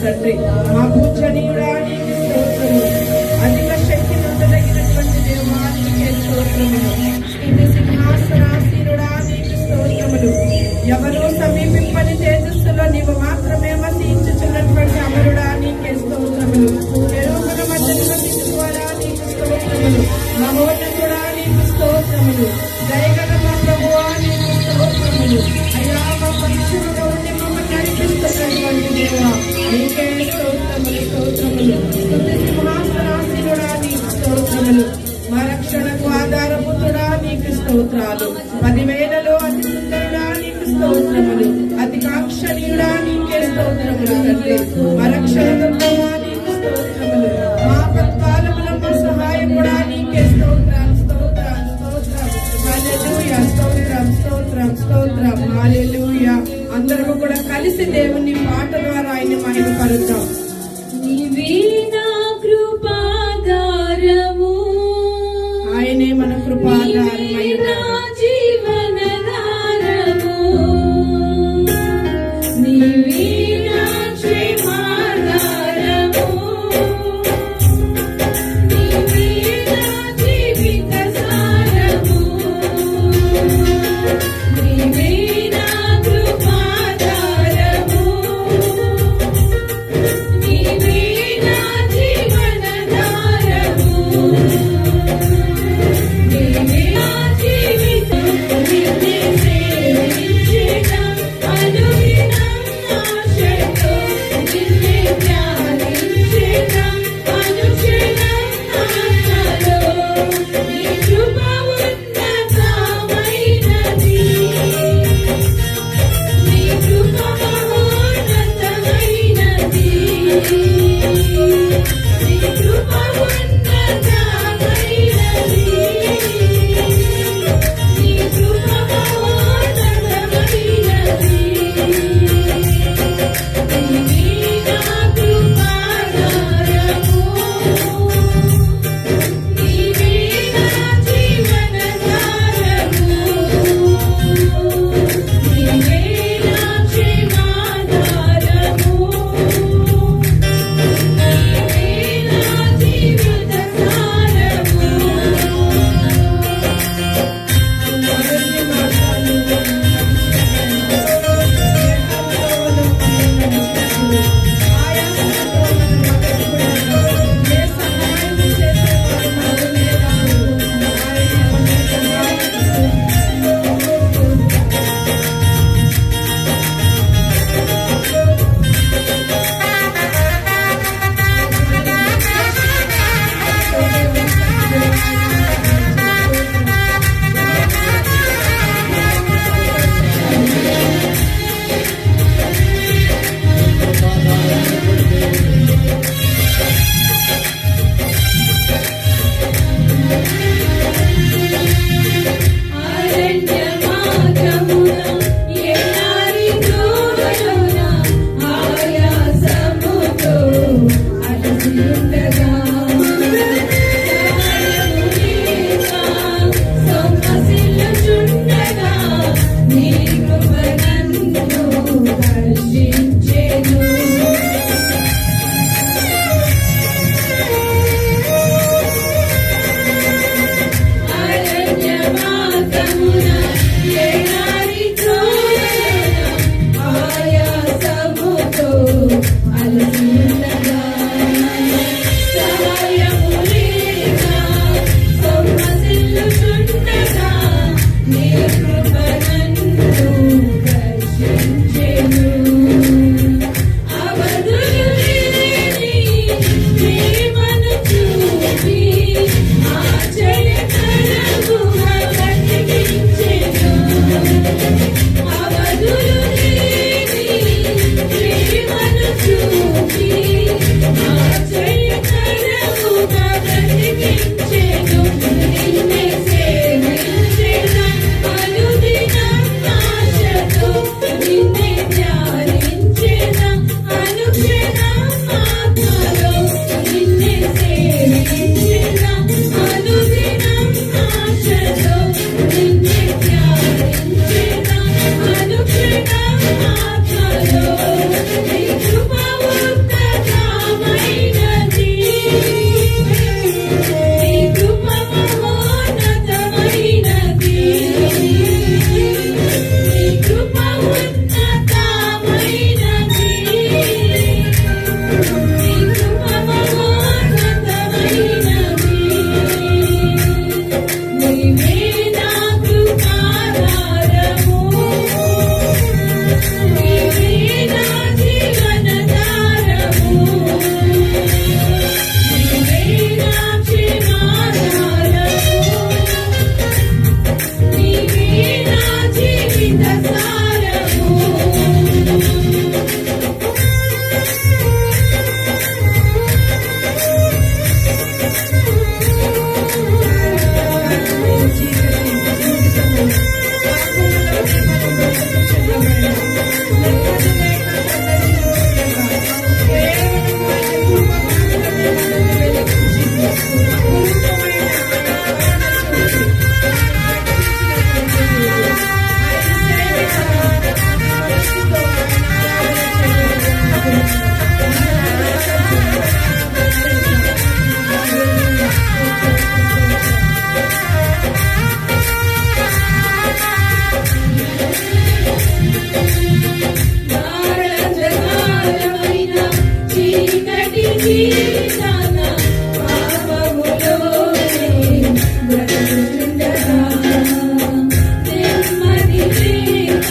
తండ్రి మా పూజనీయుడా నీకు స్తోత్రము. అధిక శక్తి నొందదగినటువంటి దేవా నీకే స్తోత్రములు. స్తుతి సింహాసనాసీనుడా నీకు స్తోత్రములు. ఎవరూ సమీపింపని తేజస్సులో నీవు మాత్రమే వసించుచున్నటువంటి అమరుడా నీకే స్తోత్రములు. ఎరువుల మధ్య నివసించువాడా నీకు స్తోత్రములు. మహోన్నతుడా నీకు స్తోత్రములు. దయగల మా ప్రభువా నీకు స్తోత్రములు. అయ్యా మా పక్షులుగా ఉండి మమ్మల్ని నడిపిస్తున్నటువంటి దేవా నీకే స్తోత్రములు స్తోత్రములు. స్తుతి సింహాసనాసీనుడా నీకు స్తోత్రములు. మా రక్షణకు ఆధారపుతుడా నీకు స్తోత్రాలు. 10,000లో అతి సుందరుడా నీకు స్తోత్రములు. అతి కాంక్షణీయుడా నీకే స్తోత్రములు తండ్రి. మా రక్షణకు నీకు స్తోత్రములు. మా పత్కాలముల మా సహాయకుడా నీకే స్తోత్రాలు స్తోత్రాలు స్తోత్రం. హల్లెలూయా స్తోత్రం స్తోత్రం స్తోత్రం హల్లెలూయా. అందరూ కూడా కలిసి దేవుని పాట ద్వారా ఆయన మహిమపరుద్దాం. ఆయనే మన కృపాధారమైన నీవే నా జీవితాన పాపములోనే బ్రతుకుచుండగా నెమ్మది లేక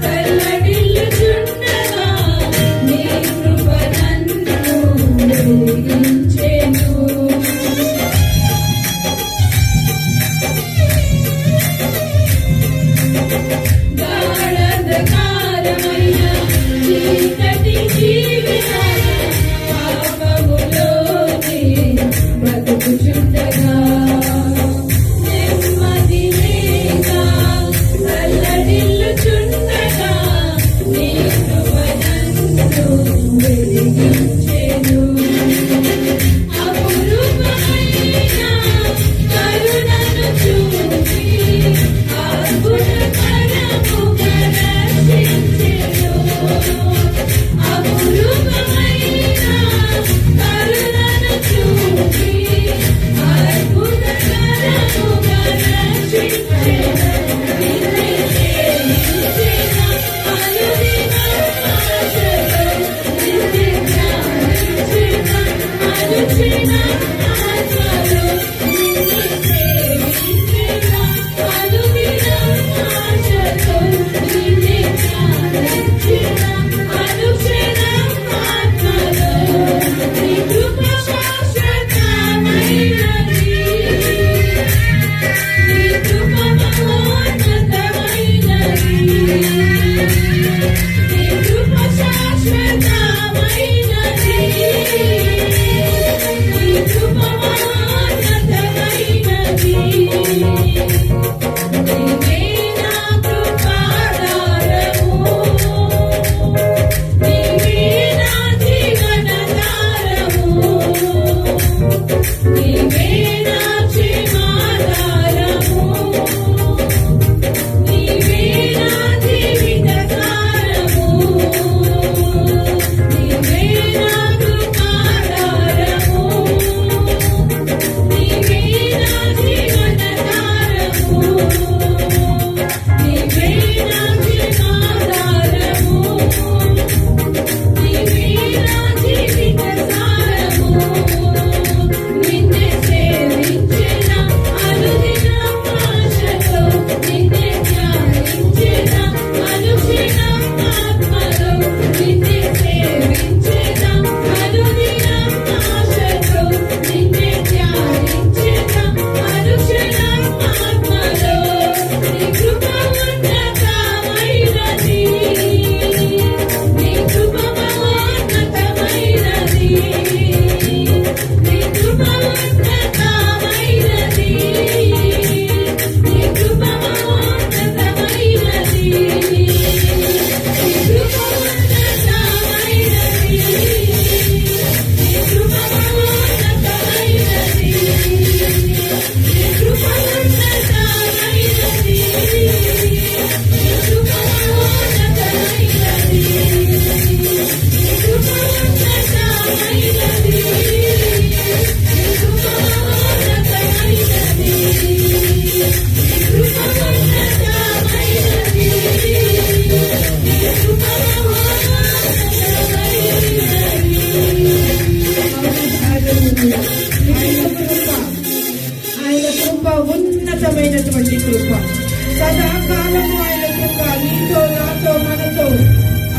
తల్లడిల్లుచుండగా నీ కృప నన్ను వెలిగించెను. గాఢంధకారమైన చీకటి జీవితాన పాపములోనే బ్రతుకుచుండగా నెమ్మది లేక తల్లడిల్లుచుండగా నీ కృప నన్ను వెలిగించెను. అపురూపమైన కరుణను చూపి అద్భుతకరముగా రక్షించెను. అపురూపమైన కరుణను చూపి అద్భుతకరముగా రక్షించెను. నిన్నే సేవించిన అనుదినం ఆశతో నిన్నే ధ్యానించిన అనుక్షణం ఆత్మలో నిన్నే సేవించిన అనుదినం ఆశతో నిన్నే ధ్యానించిన అనుక్షణం ఆత్మలో నీ కృప శాశ్వతమైనది. నీ కృప మహోన్నతమైనది. నీ కృప శాశ్వతమైనది. నీ కృప మహోన్నతమైనది. నీవే నా కృపాధారము. నీవే నా జీవనాధారము. నీవే నా క్షేమాధారము. నీవే నా జీవితధారము. నీవే నా కృపాధారము. నీవే నా జీవనాధారము. నీవే నా క్షేమాధారము. నీవే నా జీవితధారము. నిన్నే సేవించిన అనుదినం ఆశతో నిన్నే ధ్యానించిన అనుక్షణం ఆత్మలో నిన్నే సేవించిన అనుదినం ఆశతో నిన్నే ధ్యానించిన అనుక్షణం ఆత్మలో నీ కృప ఉన్నతమైనది. నీ కృప మహోన్నతమైనది. నీ కృప ఉన్నతమైనది. నీ కృప మహోన్నతమైనది. నీ కృప ఉన్నతమైనది. నీ కృప మహోన్నతమైనది. నీ కృప ఉన్నతమైనది. నీ కృప మహోన్నతమైనది. నీ కృప ఉన్నతమైనది. నీ కృప మహోన్నతమైనది. నీ కృప ఉన్నతమైనది. నీ కృప మహోన్నతమైనది. ఆయన కృప ఉన్నతమైనటువంటి కృప. సదాకాలము ఆయన కృప నీతో నాతో మనతో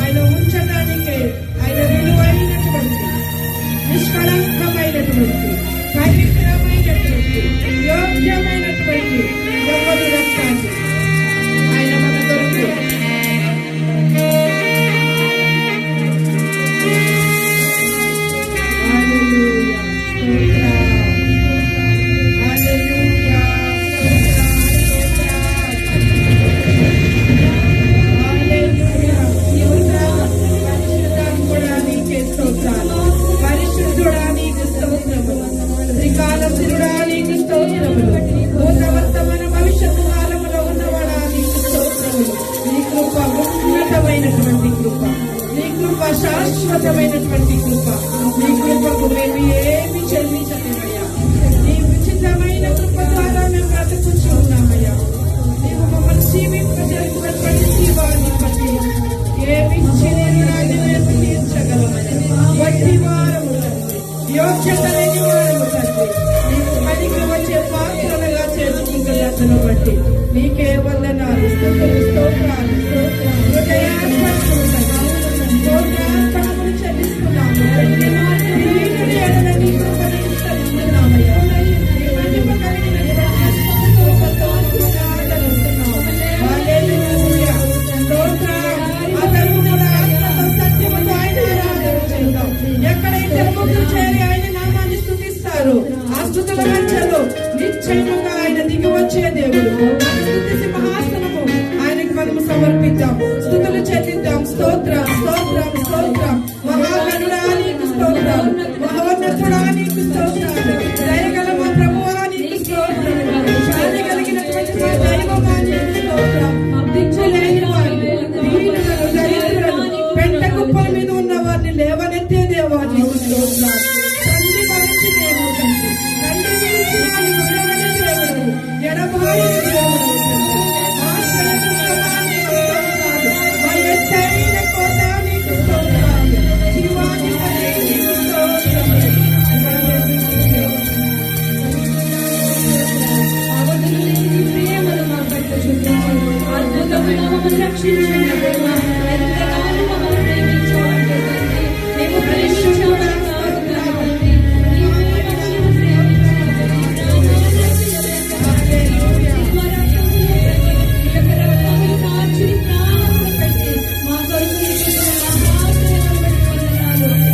ఆయన ఉంచడానికే ఆయన విలువైనటువంటి నిష్కళంకమైనటువంటి పవిత్రమైనటువంటి యోగ్యమైనటువంటి ఎవరి రక్తాన్ని ఆయన మన కొరకు హల్లెలూయా హల్లెలూయా హల్లెలూయా పరిశుద్ధుడా నీకే స్తోత్రాలు. పరిశుద్ధుడా నీకు స్తోత్రములు. త్రికాలశిరుడా నీకు స్తోత్రములు. భూత వర్తమాన భవిష్యత్తు కాలములో ఉన్నవాడా నీకు స్తోత్రములు. నీ కృప ఉన్నతమైనటువంటి కృప. నీ కృప శాశ్వతమైనటువంటి కృప. నీ కృపకు మేము ఏమి చెల్లించలేమయ్యా. నీ ఉచితమైన కృప ద్వారా మేము బ్రతుకుచూ ఉన్నామయ్యా. నీవు మమ్మల్ని జీవింపజేసినటువంటి జీవాన్ని బట్టి ఏమిచ్చి నేను రాజు తీర్చగలమయ్యా. వట్టి వారము యోగ్యత లేని వారము తండ్రి, నీకు పనికి వచ్చే పాత్రలుగా చేసుకుంటున్నందును బట్టి నీకే వందనాలు, స్తుతులు, స్తోత్రాలు, హృదయార్పణలు తండ్రి, స్తోత్రార్పణలు చెల్లిస్తున్నాము తండ్రి. దీనుని ఎడల నీ కృపను విస్తరిస్తున్నామయ్యా. నీ మహిమ కలిగిన ఆత్మతో ఆరాధిస్తున్నాము. హల్లెలూయా. స్తోత్రం. అతడు కూడా ఆత్మతో సత్యముతో ఆయన ఆరాధన చేద్దాం. ఎక్కడైతే ముగ్గురు చేరి ఆయన నామాన్ని స్తుతిస్తారు, ఆ స్తుతుల మధ్యలో నిశ్చయముగా ఆయన దిగి వచ్చే దేవుడు. మన స్తుతి సింహాసనము ఆయనకి మనము సమర్పిద్దాం, స్తుతులు చెల్లిద్దాం. స్తోత్రం, స్తోత్రం, స్తోత్రం. మహాగణుడా నీకు స్తోత్రాలు, మహోన్నతుడా నీకు స్తోత్రాలు, దయగల మా ప్రభువా నీకు స్తోత్రాలు, శాంతి కలిగినటువంటి మా దైవమా నీకు స్తోత్రం. దిక్కులేని వారిని, దీనులను, దరిద్రులను, పెంట కుప్పల మీద ఉన్న వారిని లేవనెత్తే దేవా నీకు స్తోత్రాలు. తండ్రి మనిషి దేవుడు తండ్రి, తండ్రి మనిషి వారిని విడవని దేవుడు, ఎడబాయని దేవుడు తండ్రి. ఆశ్రయదుర్గమా నీకు స్తోత్రాలు, మా ఎత్తైన కోట నీకు స్తోత్రాలు, జీవాధిపతి నీకు స్తోత్రాలు. అవధులు లేని ప్రేమను మా పట్ల చూపించి అద్భుతమైన మమ్మల్ని రక్షించిన దేవా, ఎంతగానో మమ్మల్ని ప్రేమించావంటే తండ్రి, మేము ప్రేమించామని కాదు తండ్రి, నీవే మమ్మల్ని ప్రేమించావు మార్చి ప్రాణములు పెట్టి మా కొరకు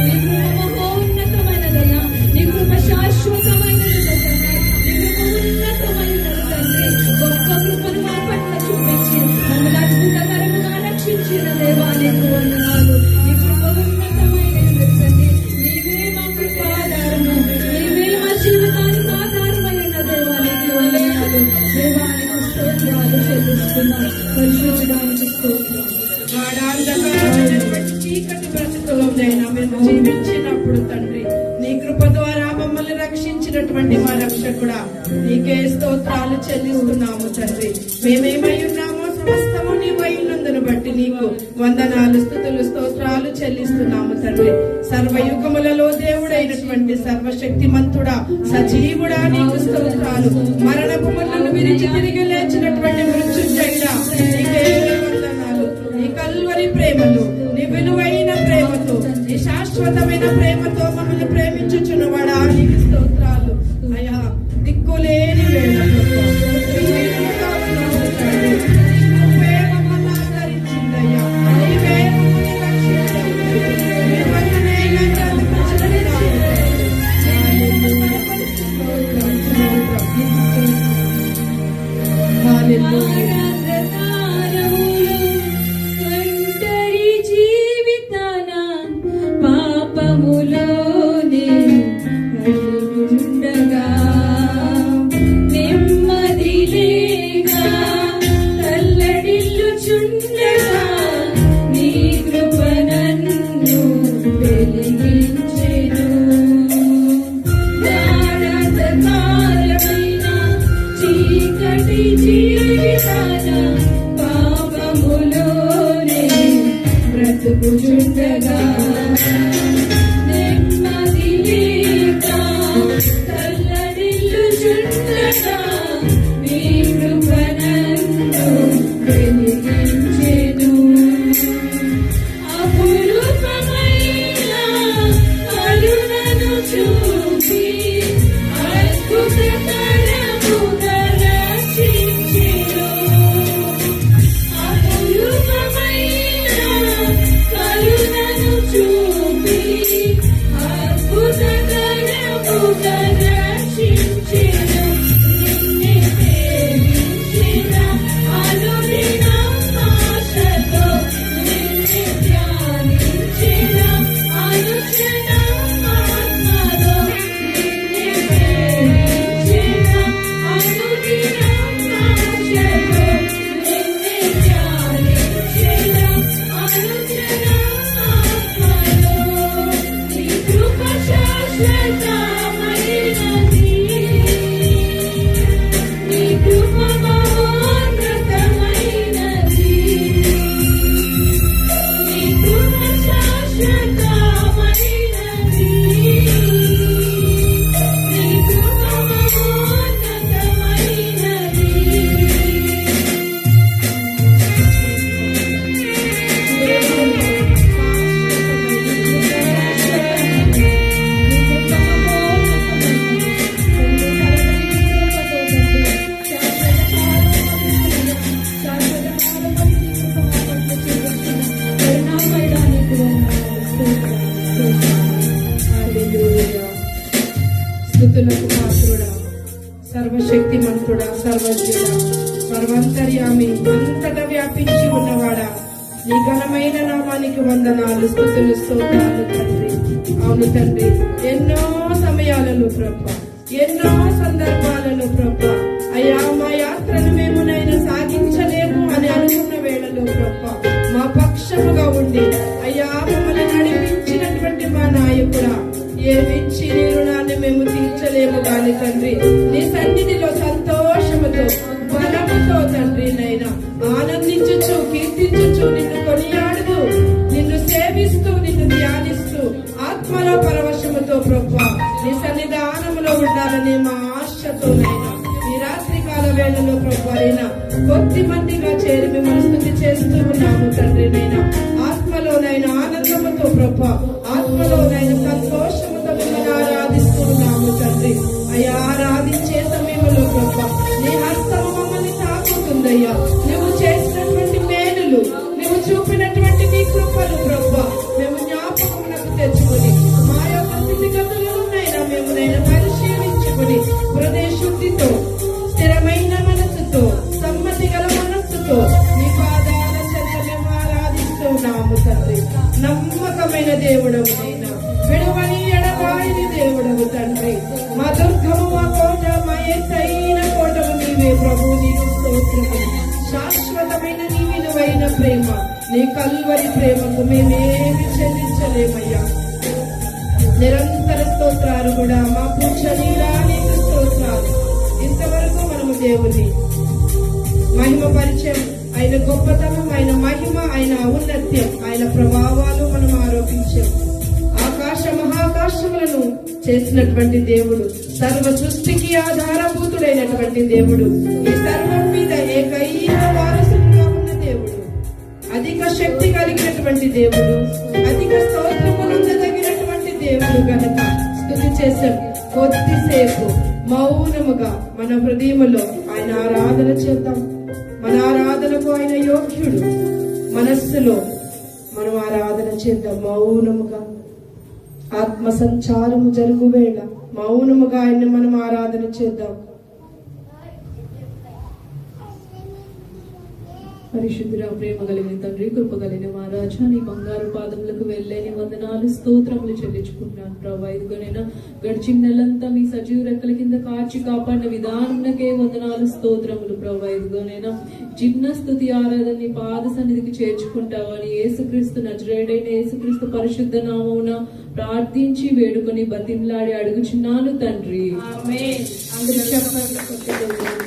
నీ కృప మహోన్నతమైనదయ్యా, నీ కృప శాశ్వతమైనది తండ్రి, నీ కృప ఉన్నతమైనది తండ్రి. గొప్ప కృపను మా పట్ల చూపించి మమ్మల్ని అద్భుతకరముగా రక్షించిన దేవా నీకు వందనాలు. నీ కృప ఉన్నతమైనది తండ్రి, నీవే మా కృపాధారము, నీవే మా జీవితానికి ఆధారమైన దేవా నీకు వందనాలు. దేవానికి స్తోత్రాలు చెల్లిస్తున్నాం, పరిశుద్ధానికి స్తోత్రాలు. గాఢాంధకారమైనటువంటి చీకటి బ్రతుకులోనైనా మేము జీవించినప్పుడు తండ్రి, నీ కృప ద్వారా మమ్మల్ని రక్షించినటువంటి మా రక్షకుడా నీకే స్తోత్రాలు చెల్లిస్తున్నాము తండ్రి. మేమేమై ఉన్నామో సమస్తము నీ వైనందును బట్టి నీకు వందనాలు, స్తుతులు, స్తోత్రాలు చెల్లిస్తున్నాము తండ్రి. సర్వయుగములలో దేవుడైనటువంటి సర్వశక్తిమంతుడా, సజీవుడా నీకు స్తోత్రాలు. మరణపు ముళ్ళను విరిచి తిరిగి లేచినటువంటి మృత్యుంజయుడా నీకే వందనాలు. నీ కల్వరి ప్రేమలు, నీ విలువైన ప్రేమతో, నీ శాశ్వతమైన ప్రేమతో మమ్మల్ని ప్రేమించుచున్నవాడా నీకు స్తోత్రాలు. అయ్యా దిక్కులేని వేళ దీనులుగా ఉన్నాము తండ్రి. నువ్వే మమ్మల్ని ఆదరించిందయ్యా, నీవే మమ్మల్ని రక్షించావు తండ్రి. నీ వల్లనే ఇలా బ్రతుకుచున్నాము తండ్రి. హల్లెలూయా. ఒంటరి జీవితాన పాపములోనే కలిగుండగా, నెమ్మది లేక తల్లడిల్లుచుండగా, నీ కృప నన్ను వెలిగించెను. గాఢాంధకారమైన చీకటి జీవితాన పాపములోనే బ్రతుకుచుండగా, నెమ్మది లేక తల్లడిల్లుచుండగా, నీ కృప నన్ను వెలిగించెను. అపురూపమైన కరుణను చూపి అద్భుతకరముగా రక్షించెను. అపురూపమైన కరుణను చూపి అద్భుతకరముగా రక్షించెను. నిన్నే ప్రేమించిన అనుదినం ఆశతో, నిన్నే ధ్యానించిన అనుక్షణం ఆత్మలో, నిన్నే ప్రేమించిన అనుదినం ఆశతో, నిన్నే ధ్యానించిన అనుక్షణం ఆత్మలో. నీ కృప శాశ్వతమైనది స్తుతులకు పాత్రుడా, సర్వశక్తిమంతుడా, సర్వజ్ఞుడా, సర్వంతర్యామి, అంతటా వ్యాపించి ఉన్నవాడా, నీ ఘనమైన నామానికి వందనాలు, స్తుతులు, స్తోత్రాలు తండ్రి. అవును తండ్రి, ఎన్నో సమయాలలో ప్రభా, ఎన్నో సందర్భాలలో ప్రభా, అయ్యా మా యాత్రను మేమునైనా సాగించలేము అని అనుకున్న వేళలో ప్రభా, మా పక్షముగా ఉండి అయ్యా మమ్మల్ని నడిపించినటువంటి మా నాయకుడా, ఏమిచ్చి నీ రుణాన్ని మేము తీర్చలేము గాని తండ్రి, నీ సన్నిధిలో సంతోషముతో బలముతో తండ్రి నైనా ఆనందించుచు, కీర్తించుచు, నిన్ను కొనియాడుతూ, నిన్ను సేవిస్తూ, నిన్ను ధ్యానిస్తూ, ఆత్మలో పరవశముతో ప్రభా నీ సన్నిధానములో ఉండాలనే మా ఆశతోనైనా ఈ రాత్రి కాల వేళలో ప్రభా అయినా కొద్ది మందిగా చేరి మిమ్మల్ని స్తుతి చేస్తూ ఉన్నాము తండ్రినైనా. ఆత్మలోనైనా ఆనందముతో ప్రభా, ఆత్మలోనైనా సంతోషముతో మిమ్మల్ని ఆరాధిస్తూ ఉన్నాము తండ్రి. అయ్యా ఆరాధించే సమయంలో ప్రభా నీ హస్తము మమ్మల్ని తాకుతుందయ్యా. నువ్వు చేసినటువంటి మేలులు, నువ్వు చూపినటువంటి నీ కృపలు ప్రభా మేము జ్ఞాపకములకు తెచ్చుకొని మా యొక్క స్థితిగతులనైనా మేమునైనా పరిశీలించుకొని హృదయ శుద్ధితో, స్థిరమైన మనస్సుతో, సమ్మతి గల మనస్సుతో నీ పాదాల చెంత మేము ఆరాధిస్తున్నాము తండ్రి. నమ్మకమైన దేవుడవు నైనా, విడువని ఎడబాయని దేవుడవు తండ్రి. మా దుర్గము, మా కోట, మా ఎత్తైన కోటము నీవే ప్రభు. నీకు స్తోత్రము. శాశ్వతమైన నీ విలువైన ప్రేమ, నీ కల్వరి ప్రేమకు మేమేమి చెల్లించలేమయ్యా. నిరంతర స్తోత్రాలు కూడా మా పూజనీరా, నీకు స్తోత్రాలు. ఇంతవరకు మనము దేవుని మహిమ పరిచయం, ఆయన గొప్పతనం, ఆయన మహిమ, ఆయన ఔన్నత్యం, ఆయన ప్రభావాలు మనం ఆరోపించాం. ఆకాశ మహాకాశములను చేసినటువంటి దేవుడు, సర్వ సృష్టికి ఆధారభూతుడైనటువంటి దేవుడు, ఈ సర్వం మీద ఏకైక వారసుడుగా ఉన్న దేవుడు, అధిక శక్తి కలిగినటువంటి దేవుడు, అధిక స్తోత్రములందదగినటువంటి దేవుడు గనుక స్తుతి చేశాం. కొద్దిసేపు మౌనముగా మన హృదయములో ఆయన ఆరాధన చేద్దాం. మన ఆరాధనకు ఆయన యోగ్యుడు. మనస్సులో మనం ఆరాధన చేద్దాం మౌనముగా. ఆత్మ సంచారము జరుగు వేళ మౌనముగా ఆయన్ని మనం ఆరాధన చేద్దాం. పరిశుద్ధుడా, ప్రేమ కలిగిన తండ్రి, కృప కలిగిన మహారాజా, నీ బంగారు పాదములకు వెళ్ళని వందనాలు, స్తోత్రములు చెల్లించుకుంటున్నాను ప్రభా. ఇదిగోనైనా గడిచిన నెలంతా మీ సజీవ రెక్కల కింద కాచి కాపాడిన విధానకే వందనాలు, స్తోత్రములు ప్రభా. ఇదిగోనైనా చిన్న స్తుతి ఆరాధన నీ పాద సన్నిధికి చేర్చుకుంటావని యేసుక్రీస్తు నజరేయుడైన యేసుక్రీస్తు పరిశుద్ధ నామమున ప్రార్థించి వేడుకొని బతిమలాడి అడుగుచున్నాను తండ్రి. ఆమేన్. అందరూ చెప్పండి.